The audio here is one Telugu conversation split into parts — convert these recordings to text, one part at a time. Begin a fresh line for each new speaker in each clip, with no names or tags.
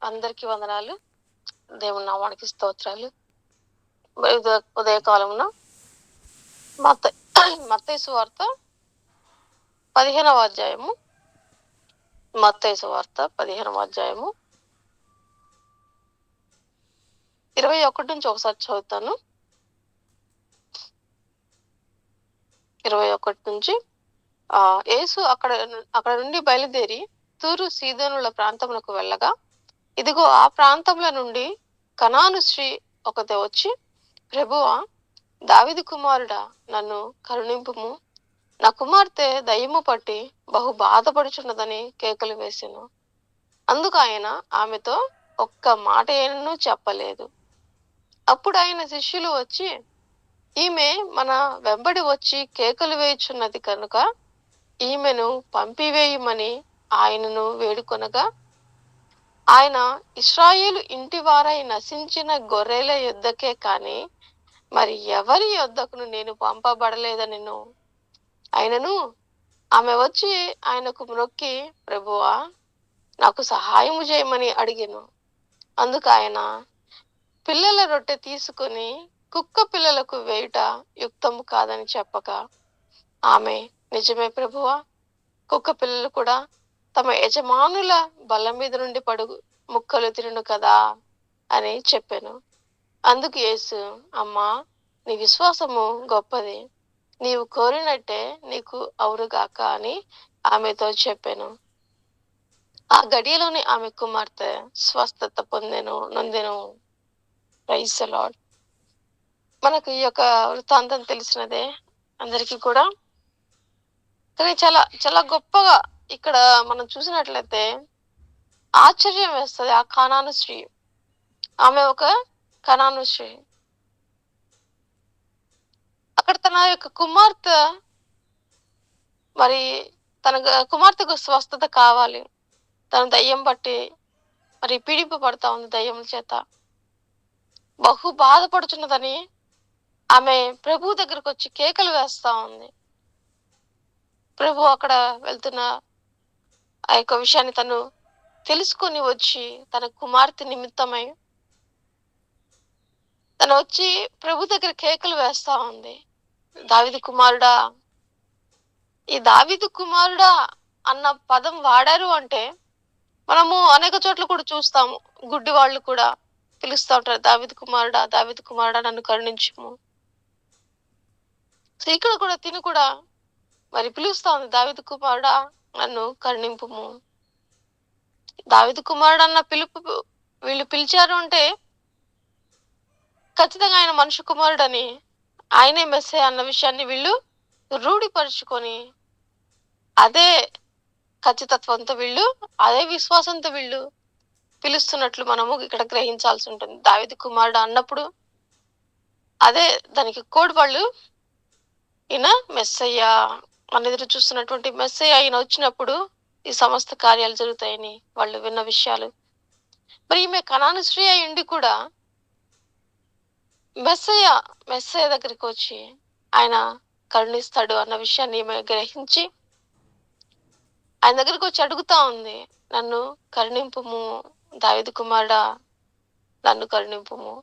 అందరికీ వందనాలు. దేవుని నామానికి స్తోత్రాలు. ఉదయకాలమున మత్తయి సువార్త 15వ అధ్యాయము. మత్తయి సువార్త 15వ అధ్యాయము 21 నుంచి ఒకసారి చదువుతాను. 21 నుంచి యేసు అక్కడ నుండి బయలుదేరి తూరు సీదోనుల ప్రాంతములకు వెళ్ళగా, ఇదిగో ఆ ప్రాంతముల నుండి కనాను స్త్రీ ఒకతే వచ్చి, ప్రభువా, దావీదు కుమారుడా, నన్ను కరుణింపుము, నా కుమార్తె దయ్యము పట్టి బహు బాధపడుచున్నదని కేకలు వేసెను. అందుకు ఆయన ఆమెతో ఒక్క మాట ఏనూ చెప్పలేదు. అప్పుడు ఆయన శిష్యులు వచ్చి, ఈమె మన వెంబడి వచ్చి కేకలు వేయుచున్నది కనుక ఈమెను పంపివేయమని ఆయనను వేడుకొనగా, ఆయన ఇశ్రాయేలు ఇంటి వారై నశించిన గొర్రెల యొద్దకే కాని మరి ఎవరి యొద్దకును నేను పంపబడలేదనెను. ఆయనను ఆమె వచ్చి ఆయనకు మ్రొక్కి, ప్రభువా, నాకు సహాయము చేయమని అడిగెను. అందుకు ఆయన, పిల్లల రొట్టె తీసుకుని కుక్క పిల్లలకు వేయుట యుక్తము కాదని చెప్పగా, ఆమె, నిజమే ప్రభువా, కుక్క పిల్లలు కూడా తమ యజమానుల బల్ల మీద నుండి పడుగు ముక్కలు తినును కదా అని చెప్పాను. అందుకు యేసు, అమ్మా, నీ విశ్వాసము గొప్పది, నీవు కోరినట్టే నీకు అవునుగాక అని ఆమెతో చెప్పాను. ఆ గడియలోని ఆమె కుమార్తె స్వస్థత నొందెను. Praise the lord. మనకు ఈ యొక్క వృత్తాంతం తెలిసినదే అందరికీ కూడా. కానీ చాలా చాలా గొప్పగా ఇక్కడ మనం చూసినట్లయితే ఆశ్చర్యం వేస్తుంది. ఆ కనాను స్త్రీ, ఆమె ఒక కనాను స్త్రీ. అక్కడ తన యొక్క కుమార్తె, మరి తన కుమార్తెకు స్వస్థత కావాలి. తన దయ్యం బట్టి మరి పీడింపబడతా ఉంది, దయ్యం చేత బహు బాధపడుతున్నదని ఆమె ప్రభు దగ్గరకు వచ్చి కేకలు వేస్తా ఉంది. ప్రభు అక్కడ వెళ్తున్న ఆ యొక్క విషయాన్ని తను తెలుసుకొని వచ్చి తన కుమార్తె నిమిత్తమై తను వచ్చి ప్రభు దగ్గర కేకలు వేస్తా ఉంది, దావీదు కుమారుడా. ఈ దావీదు కుమారుడా అన్న పదం వాడారు అంటే మనము అనేక చోట్ల కూడా చూస్తాము. గుడ్డి వాళ్ళు కూడా పిలుస్తూ ఉంటారు, దావీదు కుమారుడా, దావీదు కుమారుడా, నన్ను కరుణించుము. సో ఇక్కడ కూడా తిను కూడా మరి పిలుస్తా ఉంది, దావీదు కుమారుడా, నన్ను కరుణింపుము. దావీదు కుమారుడు అన్న పిలుపు వీళ్ళు పిలిచారు అంటే ఖచ్చితంగా ఆయన మనుష్య కుమారుడని, ఆయనే మెస్సయ్య అన్న విషయాన్ని వీళ్ళు రూఢిపరుచుకొని అదే ఖచ్చితత్వంతో వీళ్ళు, అదే విశ్వాసంతో వీళ్ళు పిలుస్తున్నట్లు మనము ఇక్కడ గ్రహించాల్సి ఉంటుంది. దావీదు కుమారుడు అన్నప్పుడు అదే దానికి కోడ్ వాళ్ళు, ఈయన మెస్సయ్య మన ఎదురు చూస్తున్నటువంటి మెస్సయ్య, ఈయన వచ్చినప్పుడు ఈ సమస్త కార్యాలు జరుగుతాయని వాళ్ళు విన్న విషయాలు. మరి ఈమె కనాను స్త్రీ అయి ఉండి కూడా మెస్సయ్య దగ్గరికి వచ్చి ఆయన కరుణిస్తాడు అన్న విషయాన్ని ఈమె గ్రహించి ఆయన దగ్గరికి వచ్చి అడుగుతా ఉంది, నన్ను కరుణింపుము, దావీదు కుమారుడా, నన్ను కరుణింపుము.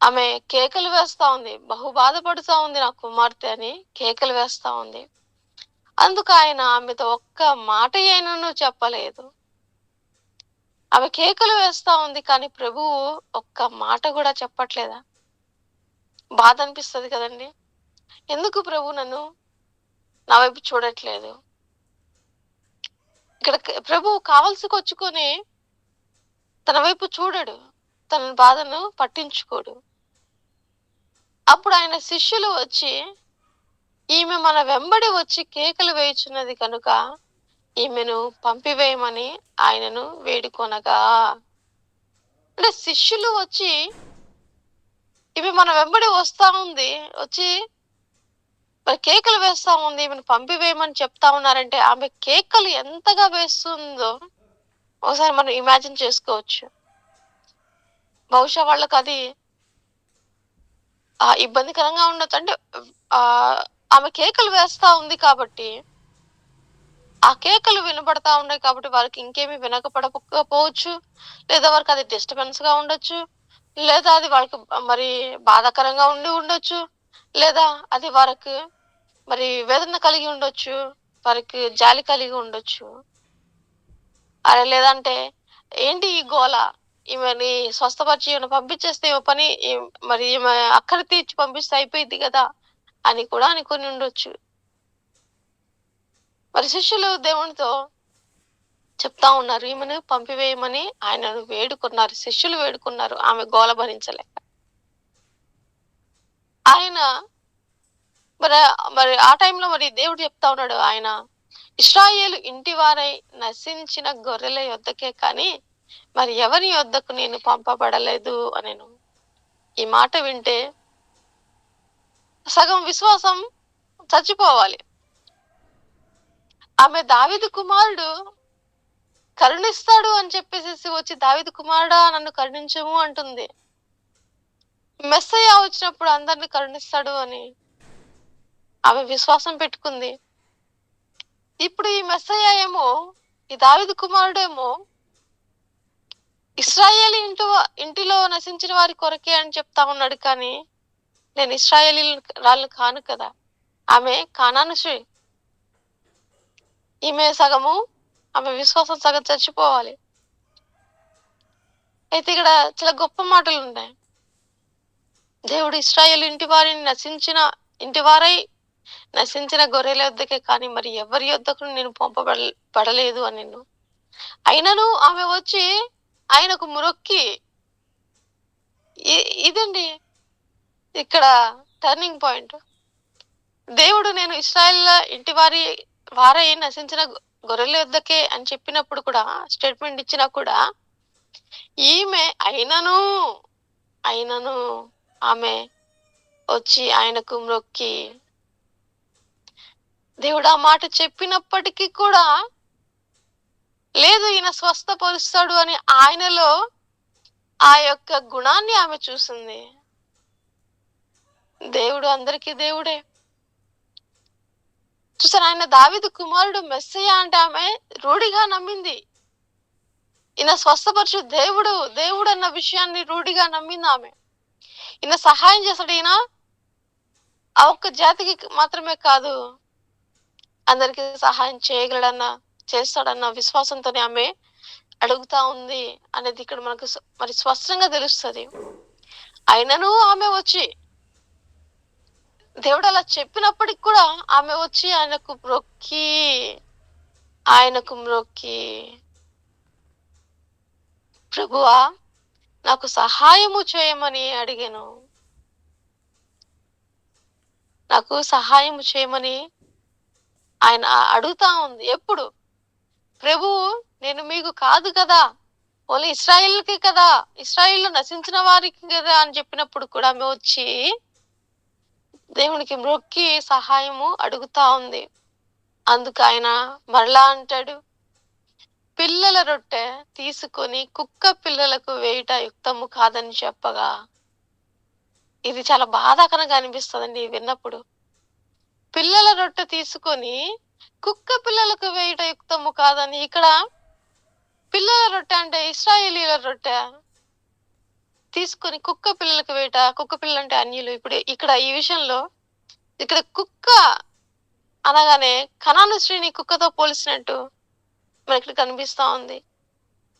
ఆమె కేకలు వేస్తా ఉంది, బహు బాధపడుతా ఉంది, నా కుమార్తె అని కేకలు వేస్తా ఉంది. అందుకు ఆయన ఆమెతో ఒక్క మాట అయినను చెప్పలేదు. ఆమె కేకలు వేస్తా ఉంది, కానీ ప్రభువు ఒక్క మాట కూడా చెప్పట్లేదా? బాధ అనిపిస్తుంది కదండి. ఎందుకు ప్రభు నన్ను నా వైపు చూడట్లేదు? ఇక్కడ ప్రభు కావలసికొచ్చుకొని తన వైపు చూడడు, తన బాధను పట్టించుకోడు. అప్పుడు ఆయన శిష్యులు వచ్చి, ఈమె మన వెంబడి వచ్చి కేకలు వేయుచున్నది కనుక ఈమెను పంపివేయమని ఆయనను వేడుకొనగా. అంటే శిష్యులు వచ్చి ఈమె మన వెంబడి వస్తా ఉంది, వచ్చి మరి కేకలు వేస్తా ఉంది, ఈమెను పంపివేయమని చెప్తా ఉన్నారంటే ఆమె కేకలు ఎంతగా వేస్తుందో ఒకసారి మనం ఇమాజిన్ చేసుకోవచ్చు. బహుశా వాళ్ళకి అది ఇబ్బందికరంగా ఉండొచ్చు. అంటే ఆమె కేకలు వేస్తా ఉంది కాబట్టి ఆ కేకలు వినబడతా ఉన్నాయి కాబట్టి వారికి ఇంకేమి వినకపోవచ్చు, లేదా వారికి అది డిస్టర్బెన్స్ గా ఉండొచ్చు, లేదా అది వాళ్ళకి మరి బాధాకరంగా ఉండొచ్చు, లేదా అది వారికి మరి వేదన కలిగి ఉండొచ్చు, వారికి జాలి కలిగి ఉండొచ్చు. అరే లేదంటే ఏంటి ఈ గోల, ఈమెని స్వస్థపరిచి ఈమెను పంపించేస్తే ఈమె పని మరి ఈమె అక్కర తీర్చి పంపిస్తే అయిపోయింది కదా అని కూడా అనుకుని ఉండొచ్చు. మరి శిష్యులు దేవునితో చెప్తా ఉన్నారు, ఈమెను పంపివేయమని ఆయనను వేడుకున్నారు, శిష్యులు వేడుకున్నారు, ఆమె గోల భరించలేక. ఆయన మరి మరి ఆ టైంలో మరి దేవుడు చెప్తా ఉన్నాడు, ఆయన ఇశ్రాయేలు ఇంటి వారై నశించిన గొర్రెల యొద్దకే కానీ మరి ఎవరి యొద్దకు నేను పంపబడలేదు అనెను. ఈ మాట వింటే సగం విశ్వాసం చచ్చిపోవాలి. ఆమె దావీదు కుమారుడు కరుణిస్తాడు అని చెప్పేసి వచ్చి, దావీదు కుమారుడా నన్ను కరుణించము అంటుంది. మెస్సయ్య వచ్చినప్పుడు అందరిని కరుణిస్తాడు అని ఆమె విశ్వాసం పెట్టుకుంది. ఇప్పుడు ఈ మెస్సయ్య ఏమో, ఈ దావీదు కుమారుడేమో ఇశ్రాయేలు ఇంటిలో నశించిన వారి కొరకే అని చెప్తా ఉన్నాడు, కానీ నేను ఇశ్రాయేలీ రాళ్ళు కాను కదా. ఆమె కానాను స్త్రీ. ఈమె సగము, ఆమె విశ్వాసం సగం చచ్చిపోవాలి. అయితే ఇక్కడ చాలా గొప్ప మాటలు ఉన్నాయి. దేవుడు ఇశ్రాయేలు ఇంటి వారై నశించిన గొర్రెల యొద్దకే కానీ మరి ఎవరి యొద్దకు నేను పంపబడలేదు అని. అయినను ఆమె వచ్చి ఆయనకు మొక్కి, ఇదండి ఇక్కడ టర్నింగ్ పాయింట్. దేవుడు నేను ఇశ్రాయేల్ ఇంటి వారై నశించిన గొర్రెల యొద్దకే అని చెప్పినప్పుడు కూడా, స్టేట్మెంట్ ఇచ్చినా కూడా, ఈమె అయినను ఆమె వచ్చి ఆయనకు మొక్కి, దేవుడు ఆ మాట చెప్పినప్పటికీ కూడా లేదు ఈయన స్వస్థపరుస్తాడు అని ఆయనలో ఆ యొక్క గుణాన్ని ఆమె చూసింది. దేవుడు అందరికీ దేవుడే. చూసారు, ఆయన దావీదు కుమారుడు మెస్సయ్య అంటే ఆమె రూఢిగా నమ్మింది. ఈయన స్వస్థపరచు దేవుడు అన్న విషయాన్ని రూఢిగా నమ్మింది ఆమె. ఈయన సహాయం చేస్తాడు, ఈయన ఆ ఒక్క జాతికి మాత్రమే కాదు అందరికి సహాయం చేస్తాడన్న విశ్వాసంతోనే ఆమె అడుగుతా ఉంది అనేది ఇక్కడ మనకు మరి స్పష్టంగా తెలుస్తుంది. అయినను ఆమె వచ్చి, దేవుడు అలా చెప్పినప్పటికి కూడా ఆమె వచ్చి ఆయనకు మ్రొక్కి ప్రభువా నాకు సహాయము చేయమని అడిగాను. నాకు సహాయము చేయమని ఆయన అడుగుతా ఉంది. ఎప్పుడు? ప్రభువు నేను మీకు కాదు కదా, ఓన్లీ ఇశ్రాయేల్కి కదా, ఇశ్రాయేల్లో నశించిన వారికి కదా అని చెప్పినప్పుడు కూడా ఆమె వచ్చి దేవునికి మ్రొక్కి సహాయము అడుగుతా ఉంది. అందుకు ఆయన మరలా అంటాడు, పిల్లల రొట్టె తీసుకొని కుక్క పిల్లలకు వేయుట యుక్తము కాదని చెప్పగా. ఇది చాలా బాధాకరంగా అనిపిస్తుందండి విన్నప్పుడు. పిల్లల రొట్టె తీసుకొని కుక్క పిల్లలకు వేయుట యుక్తము కాదని. ఇక్కడ పిల్లల రొట్టె అంటే ఇశ్రాయేలీల రొట్టె తీసుకొని కుక్క పిల్లలకు వేయుట, కుక్క పిల్లలు అంటే అన్యులు. ఇప్పుడు ఇక్కడ ఈ విషయంలో ఇక్కడ కుక్క అనగానే కనాను స్త్రీని కుక్కతో పోల్చినట్టు మనకి కనిపిస్తా ఉంది.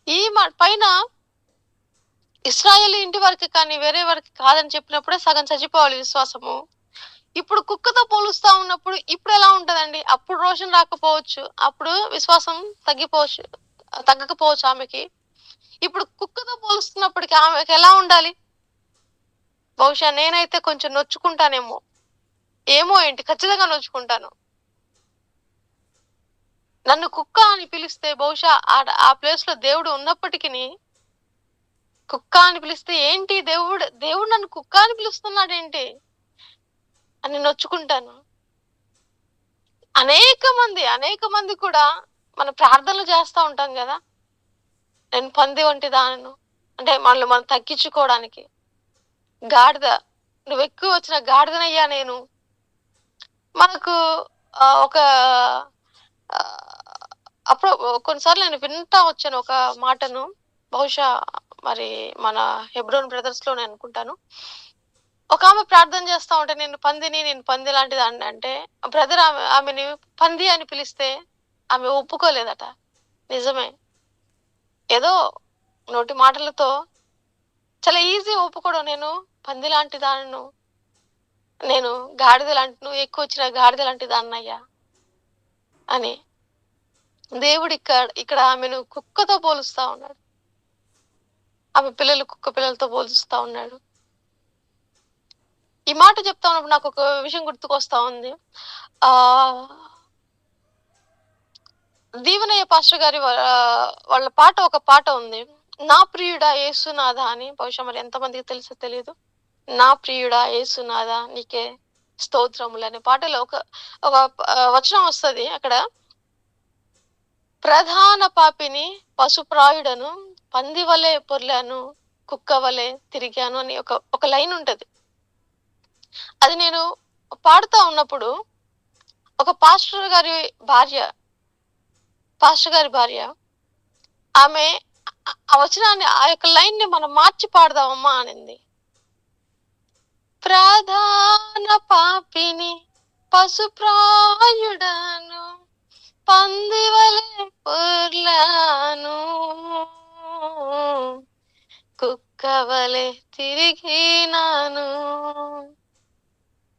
ఈ పైన ఇశ్రాయేలు ఇంటి వరకు కానీ వేరే వారికి కాదని చెప్పినప్పుడే సగం చచ్చిపోవాలి విశ్వాసము. ఇప్పుడు కుక్కతో పోలుస్తా ఉన్నప్పుడు ఇప్పుడు ఎలా ఉంటదండి? అప్పుడు రోషన్ రాకపోవచ్చు, అప్పుడు విశ్వాసం తగ్గకపోవచ్చు ఆమెకి. ఇప్పుడు కుక్కతో పోలుస్తున్నప్పటికీ ఆమెకి ఎలా ఉండాలి? బహుశా నేనైతే కొంచెం నొచ్చుకుంటానేమో, ఏంటి ఖచ్చితంగా నొచ్చుకుంటాను. నన్ను కుక్క అని పిలిస్తే బహుశా ఆ ప్లేస్ లో దేవుడు ఉన్నప్పటికీ కుక్క అని పిలిస్తే ఏంటి దేవుడు నన్ను కుక్క అని పిలుస్తున్నాడేంటి అని నొచ్చుకుంటాను. అనేక మంది కూడా మన ప్రార్థనలు చేస్తూ ఉంటాం కదా, నేను పంది వంటి దానను అంటే మనం తగ్గించుకోవడానికి. గాడిద, నువ్వు ఎక్కువ వచ్చిన గాడిదనయ్యా నేను. మనకు ఒక కొన్నిసార్లు నేను వింటా వచ్చాను ఒక మాటను. బహుశా మరి మన హెబ్రోన్ బ్రదర్స్‌లోనే అనుకుంటాను. ఒకామె ప్రార్థన చేస్తా ఉంటే, నేను పంది లాంటిదాన్ని అంటే, బ్రదర్ ఆమెని పంది అని పిలిస్తే ఆమె ఒప్పుకోలేదట. నిజమే. ఏదో నోటి మాటలతో చాలా ఈజీ ఒప్పుకోవడం. నేను పంది లాంటి దాన్నను. నేను నువ్వు ఎక్కువొచ్చిన గాడిద లాంటి దాన్నయ్యా అని. దేవుడు ఇక్కడ ఆమెను కుక్కతో పోలుస్తా ఉన్నాడు. ఆమె కుక్క పిల్లలతో పోలుస్తా ఉన్నాడు. ఈ మాట చెప్తా ఉన్నప్పుడు నాకొక విషయం గుర్తుకొస్తా ఉంది. దీవెనయ్య పాస్టర్ గారి వాళ్ళ ఒక పాట ఉంది. నా ప్రియుడా యేసునాథ అని. బహుశా మరి ఎంతమందికి తెలుసో తెలీదు. నా ప్రియుడా యేసునాథ నీకే స్తోత్రములు అనే పాటలో ఒక వచనం వస్తది. అక్కడ ప్రధాన పాపిని పశుప్రాయుడను పంది వలె పొర్లాను కుక్క వలె తిరిగాను అని ఒక లైన్ ఉంటది. అది నేను పాడుతా ఉన్నప్పుడు ఒక పాస్టర్ గారి భార్య ఆమె ఆ వచనాన్ని, ఆ యొక్క లైన్ ని మనం మార్చి పాడదామమ్మా అనింది. ప్రధాన పాపిని పశుప్రాయుడను పంది వలె పొర్లాను కుక్క వలె తిరిగినాను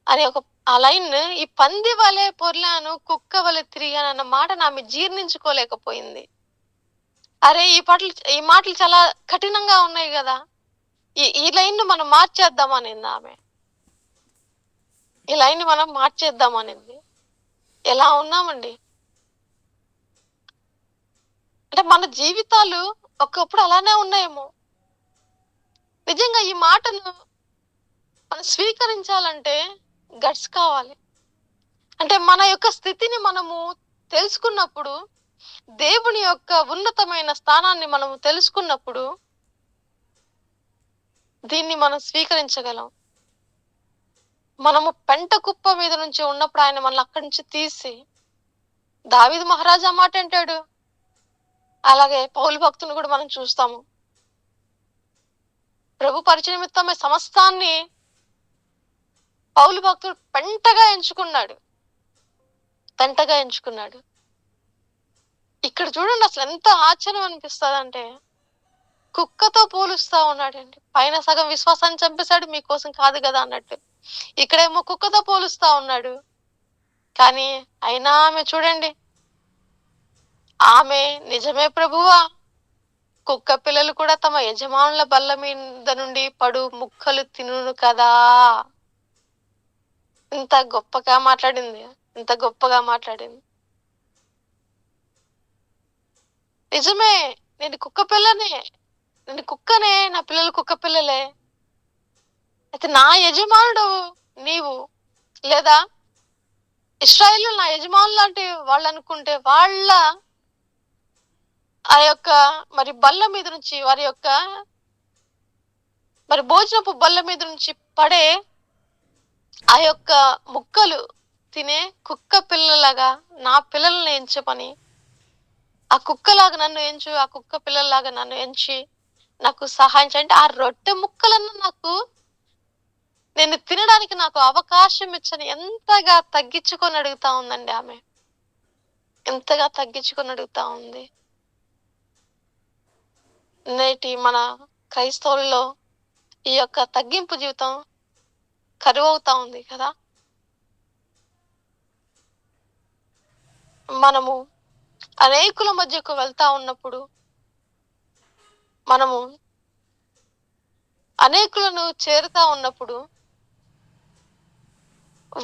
అని ఆ లైన్, ఈ పంది వలె పొర్లాను కుక్క వలె తిరిగాను అన్న మాట ఆమె జీర్ణించుకోలేకపోయింది. అరే ఈ మాటలు చాలా కఠినంగా ఉన్నాయి కదా, ఈ లైన్ ను మనం మార్చేద్దామనింది ఆమె. ఈ లైన్ ని మనం మార్చేద్దామనింది. ఎలా ఉన్నామండి అంటే మన జీవితాలు ఒకప్పుడు అలానే ఉన్నాయేమో. నిజంగా ఈ మాటను మనం స్వీకరించాలంటే గట్స్ కావాలి. అంటే మన యొక్క స్థితిని మనము తెలుసుకున్నప్పుడు, దేవుని యొక్క ఉన్నతమైన స్థానాన్ని మనము తెలుసుకున్నప్పుడు దీన్ని మనం స్వీకరించగలం. మనము పెంట కుప్ప మీద నుంచి ఉన్నప్పుడు ఆయన మనల్ని అక్కడి నుంచి తీసి, దావీదు మహారాజా మాట అంటాడు. అలాగే పౌలు భక్తుని కూడా మనం చూస్తాము. ప్రభు పరిచయ నిమిత్తమే సమస్తాన్ని పౌలు భక్తుడు పెంటగా ఎంచుకున్నాడు. ఇక్కడ చూడండి అసలు ఎంత ఆశ్చర్యం అనిపిస్తుందంటే, కుక్కతో పోలుస్తా ఉన్నాడండి. పైన సగం విశ్వాసాన్ని చంపేశాడు, మీకోసం కాదు కదా అన్నట్టు. ఇక్కడేమో కుక్కతో పోలుస్తా ఉన్నాడు. కానీ అయినా ఆమె చూడండి, ఆమె నిజమే ప్రభువా, కుక్క పిల్లలు కూడా తమ యజమానుల బల్ల మీద నుండి పడు ముక్కలు తినును కదా. ఇంత గొప్పగా మాట్లాడింది. నిజమే, నేను కుక్కనే, నా పిల్లలు కుక్క పిల్లలే. అయితే నా యజమానుడు నీవు, లేదా ఇశ్రాయేలు నా యజమానులు లాంటి వాళ్ళు అనుకుంటే, వాళ్ళ ఆ యొక్క మరి బల్ల మీద నుంచి, వారి యొక్క మరి భోజనపు బల్ల మీద నుంచి పడే ఆ యొక్క ముక్కలు తినే కుక్క పిల్లలాగా నా పిల్లల్ని ఎంచమని, ఆ కుక్కలాగా నన్ను ఎంచు, ఆ కుక్క పిల్లల్లాగా నన్ను ఎంచి నాకు సహాయం చేయండి. ఆ రొట్టె ముక్కలను నేను తినడానికి నాకు అవకాశం ఇచ్చని ఎంతగా తగ్గించుకొని అడుగుతా ఉందండి ఆమె. ఎంతగా తగ్గించుకొని అడుగుతా ఉంది. నేటి మన క్రైస్తవుల్లో ఈ యొక్క తగ్గింపు జీవితం కరువవుతా ఉంది కదా. మనము అనేకుల మధ్యకు వెళ్తా ఉన్నప్పుడు, మనము అనేకులను చేరుతా ఉన్నప్పుడు,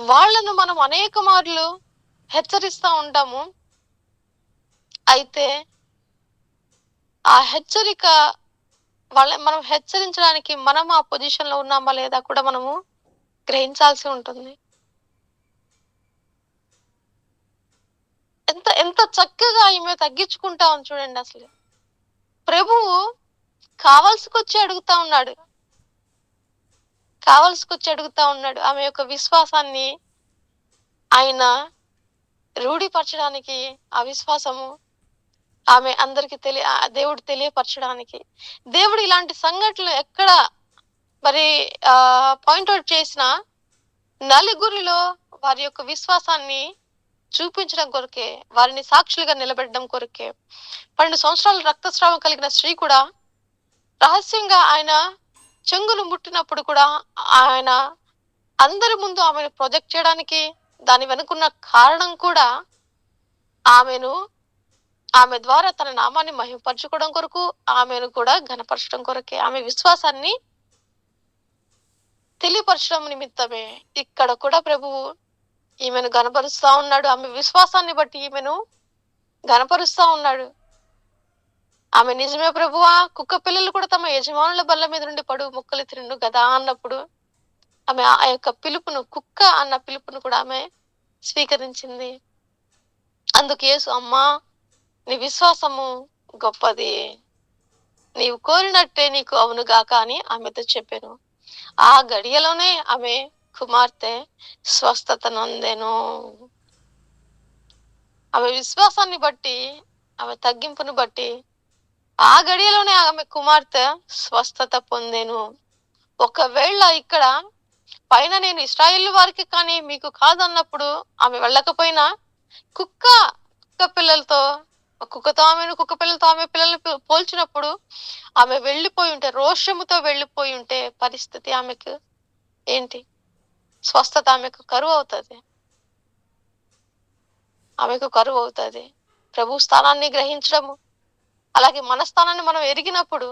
వాళ్ళను మనం అనేక మార్లు హెచ్చరిస్తా ఉంటాము. అయితే ఆ హెచ్చరిక మనం హెచ్చరించడానికి మనం ఆ పొజిషన్ లో ఉన్నామా లేదా కూడా మనము గ్రహించాల్సి ఉంటుంది. ఎంత ఎంత చక్కగా ఈమె తగ్గించుకుంటా ఉంది చూడండి. అసలు ప్రభువు కావాల్సుకొచ్చి అడుగుతా ఉన్నాడు. ఆమె యొక్క విశ్వాసాన్ని ఆయన రూఢిపరచడానికి, ఆ విశ్వాసము ఆమె అందరికి దేవుడు తెలియపరచడానికి. దేవుడు ఇలాంటి సంఘటనలు ఎక్కడ మరి పాయింట్అవుట్ చేసిన నలుగురిలో వారి యొక్క విశ్వాసాన్ని చూపించడం కొరకే, వారిని సాక్షులుగా నిలబెట్టడం కొరకే. 12 సంవత్సరాలు రక్తస్రావం కలిగిన స్త్రీ కూడా రహస్యంగా ఆయన చెంగును ముట్టినప్పుడు కూడా ఆయన అందరి ముందు ఆమెను ప్రొజెక్ట్ చేయడానికి, దాని వెనుకున్న కారణం కూడా ఆమె ద్వారా తన నామాన్ని మహిమపరచుకోవడం కొరకు, ఆమెను కూడా ఘనపరచడం కొరకే, ఆమె విశ్వాసాన్ని తెలియపరచడం నిమిత్తమే. ఇక్కడ కూడా ప్రభువు ఈమెను ఘనపరుస్తా ఉన్నాడు. ఆమె విశ్వాసాన్ని బట్టి ఈమెను ఘనపరుస్తా ఉన్నాడు. ఆమె నిజమే ప్రభువా, కుక్క పిల్లలు కూడా తమ యజమానుల బల్ల మీద నుండి పడు ముక్కలు తిండు కదా అన్నప్పుడు ఆమె ఆ యొక్క పిలుపును, కుక్క అన్న పిలుపును కూడా ఆమె స్వీకరించింది. అందుకు యేసు, అమ్మా నీ విశ్వాసము గొప్పది, నీవు కోరినట్టే నీకు అవునుగాక అని ఆమెతో చెప్పాను. ఆ గడియలోనే ఆమె కుమార్తె స్వస్థత నొందెను. ఆమె విశ్వాసాన్ని బట్టి, ఆమె తగ్గింపును బట్టి ఆ గడియలోనే ఆమె కుమార్తె స్వస్థత పొందెను. ఒకవేళ ఇక్కడ పైన నేను ఇశ్రాయేలు వారికి కానీ మీకు కాదన్నప్పుడు ఆమె వెళ్ళకపోయినా, కుక్క పిల్లలతో, కుక్క పిల్లలతో ఆమె పిల్లల్ని పోల్చినప్పుడు ఆమె వెళ్ళిపోయి ఉంటే, రోషముతో వెళ్ళిపోయి ఉంటే పరిస్థితి ఆమెకు ఏంటి? స్వస్థత ఆమెకు కరువు అవుతుంది. ఆమెకు కరువు అవుతుంది. ప్రభు స్థానాన్ని గ్రహించడము, అలాగే మన స్థానాన్ని మనం ఎరిగినప్పుడు,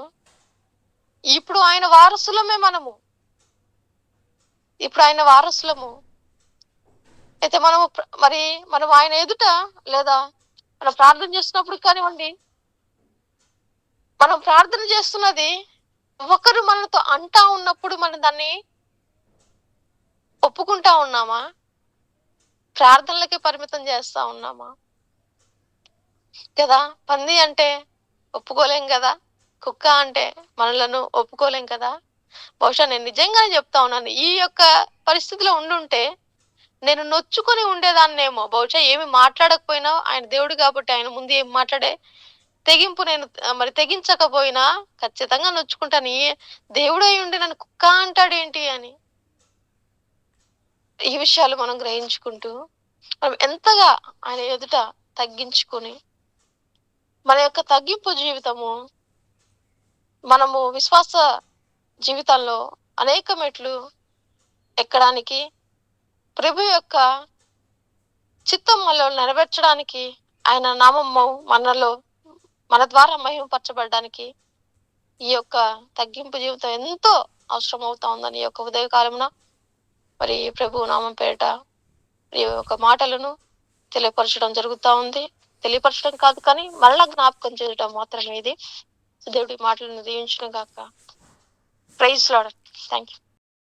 ఇప్పుడు ఆయన వారసులమే మనము. ఇప్పుడు ఆయన వారసులము అయితే మనం ఆయన ఎదుట, లేదా మనం ప్రార్థన చేస్తున్నప్పుడు కానివ్వండి, మనం ప్రార్థన చేస్తున్నది ఒకరు మనతో అంటా ఉన్నప్పుడు మనం దాన్ని ఒప్పుకుంటా ఉన్నామా? ప్రార్థనలకే పరిమితం చేస్తా ఉన్నామా? కదా, పంది అంటే ఒప్పుకోలేం కదా, కుక్క అంటే మనలను ఒప్పుకోలేం కదా. బహుశా నేను నిజంగానే చెప్తా ఉన్నాను, ఈ యొక్క పరిస్థితిలో ఉండుంటే నేను నొచ్చుకొని ఉండేదాన్నేమో. బహుశా ఏమి మాట్లాడకపోయినా ఆయన దేవుడు కాబట్టి ఆయన ముందు ఏం మాట్లాడే తెగింపు నేను తెగించకపోయినా ఖచ్చితంగా నొచ్చుకుంటాను. దేవుడు అయి ఉండి నన్ను కుక్క అంటాడేంటి అని. ఈ విషయాలు మనం గ్రహించుకుంటూ మనం ఎంతగా ఆయన ఎదుట తగ్గించుకొని, మన యొక్క తగ్గింపు జీవితము మనము విశ్వాస జీవితంలో అనేక మెట్లు ఎక్కడానికి, ప్రభు యొక్క చిత్తం మనలో నెరవేర్చడానికి, ఆయన నామము మన ద్వారా మహిమపరచబడడానికి ఈ యొక్క తగ్గింపు జీవితం ఎంతో అవసరం అవుతా ఉందని ఈ యొక్క ఉదయకాలమున మరి ప్రభు నామం పేరిట ఈ యొక్క మాటలను తెలియపరచడం జరుగుతూ ఉంది. తెలియపరచడం కాదు కానీ మరలా జ్ఞాపకం చేయడం మాత్రమే ఇది. దేవుడి మాటలను దీవించును గాక. Praise Lord. Thank you.